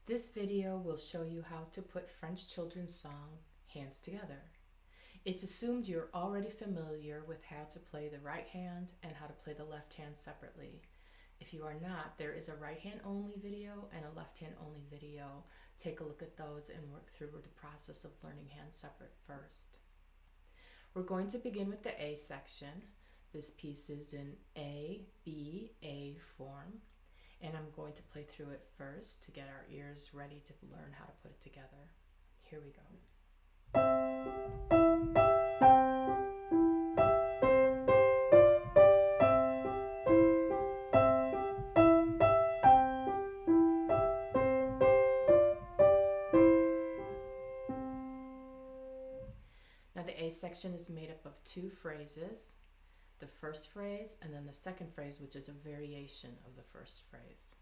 This video will show you how to put French children's song hands together. It's assumed you're already familiar with how to play the right hand and how to play the left hand separately. If you are not, there is a right hand only video and a left hand only video. Take a look at those and work through the process of learning hands separate first. We're going to begin with the A section. This piece is in A form, and I'm going to play through it first to get our ears ready to learn how to put it together. Here we go. Now the A section is made up of two phrases, the first phrase and then the second phrase, which is a variation of the first phrase.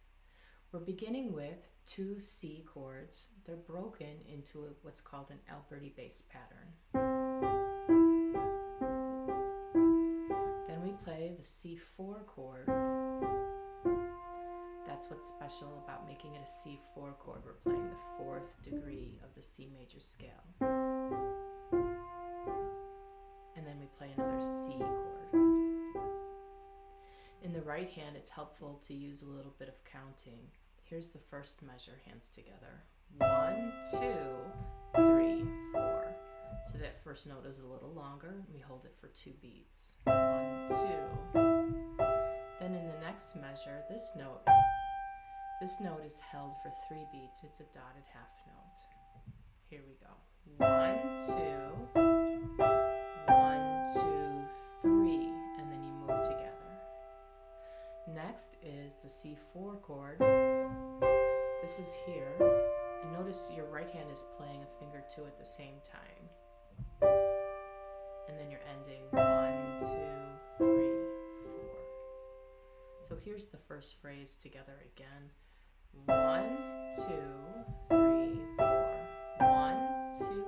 We're beginning with two C chords. They're broken into what's called an Alberti bass pattern. Then we play the C4 chord. That's what's special about making it a C4 chord. We're playing the fourth degree of the C major scale. And then we play another C chord. In the right hand, it's helpful to use a little bit of counting. Here's the first measure, hands together. 1, 2, 3, 4. So that first note is a little longer. We hold it for 2 beats. 1, 2. Then in the next measure, this note is held for 3 beats. It's a dotted half note. Here we go. 1, 2, 1, 2, 3, and then you move together. Next is the C4 chord. This is here, and notice your right hand is playing a finger 2 at the same time. And then you're ending 1, 2, 3, 4. So here's the first phrase together again. 1, 2, 3, 4. 1, 2,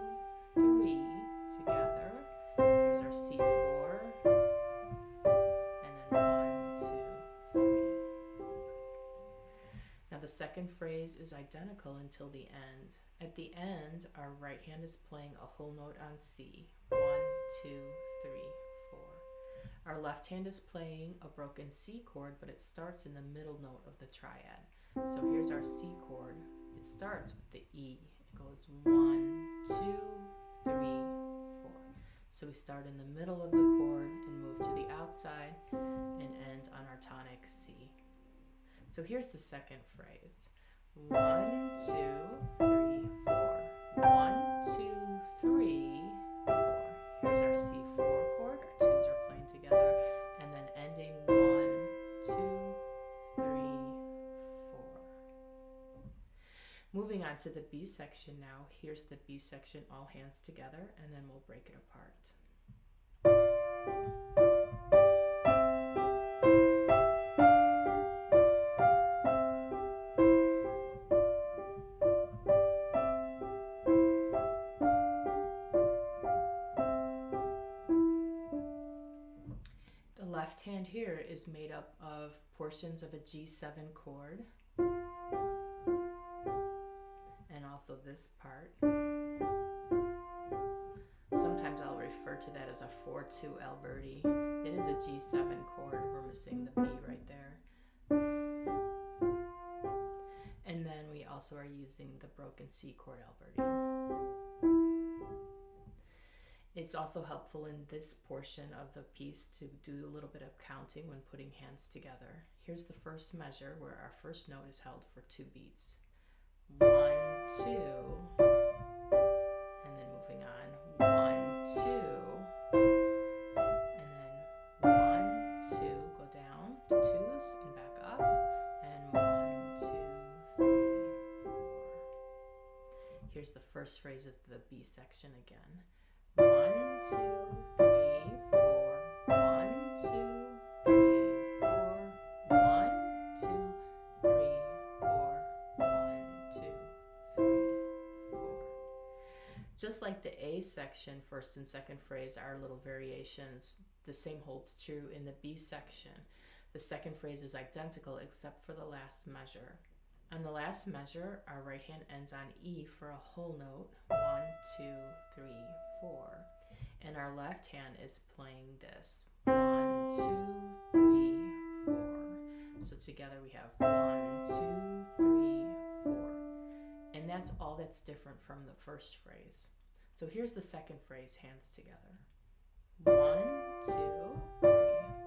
3 together. Here's our C4. And then 1, 2, 3, 4. Now the second phrase is identical until the end. At the end, our right hand is playing a whole note on C. 1, 2, 3, 4. Our left hand is playing a broken C chord, but it starts in the middle note of the triad. So here's our C chord. It starts with the E. It goes 1, 2, 3, 4. So we start in the middle of the chord and move to the outside and end on our tonic C. So here's the second phrase. 1, 2, 3, 4. 1, 2, 3, 4. Here's our C4 chord. Our twos are playing together. And then ending 1, 2, 3, 4. Moving on to the B section now. Here's the B section, all hands together, and then we'll break it apart. The left hand here is made up of portions of a G7 chord and also this part. Sometimes I'll refer to that as a 4-2 Alberti. It is a G7 chord. We're missing the B right there. And then we also are using the broken C chord Alberti. It's also helpful in this portion of the piece to do a little bit of counting when putting hands together. Here's the first measure where our first note is held for 2 beats. 1, 2, and then moving on. 1, 2, and then 1, 2, go down to 2s and back up, and 1, 2, 3, 4. Here's the first phrase of the B section again. 1, 2, 3, 4. 1, 2, 3, 4. 1, 2, 3, 4. 1, 2, 3, 4. Just like the A section, first and second phrase are little variations. The same holds true in the B section. The second phrase is identical except for the last measure. On the last measure, our right hand ends on E for a whole note. 1, 2, 3, 4. And our left hand is playing this. 1, 2, 3, 4. So together we have 1, 2, 3, 4. And that's all that's different from the first phrase. So here's the second phrase, hands together. 1, 2, 3,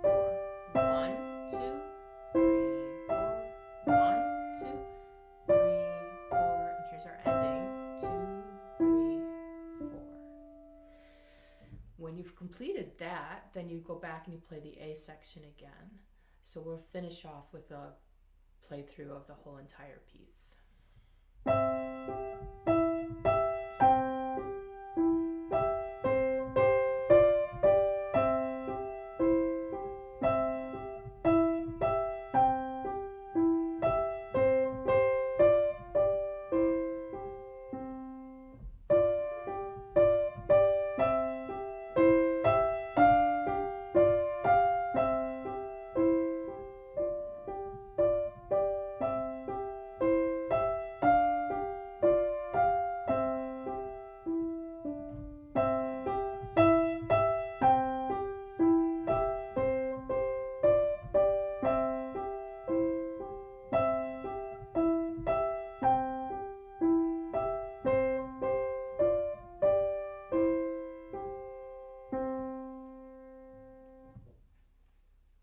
4. 1, 2, 3, 4. 1, 2, 3, 4. And here's our ending. 2, 3, 4. When you've completed that, then you go back and you play the A section again. So we'll finish off with a playthrough of the whole entire piece.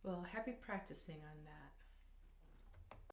Well, happy practicing on that.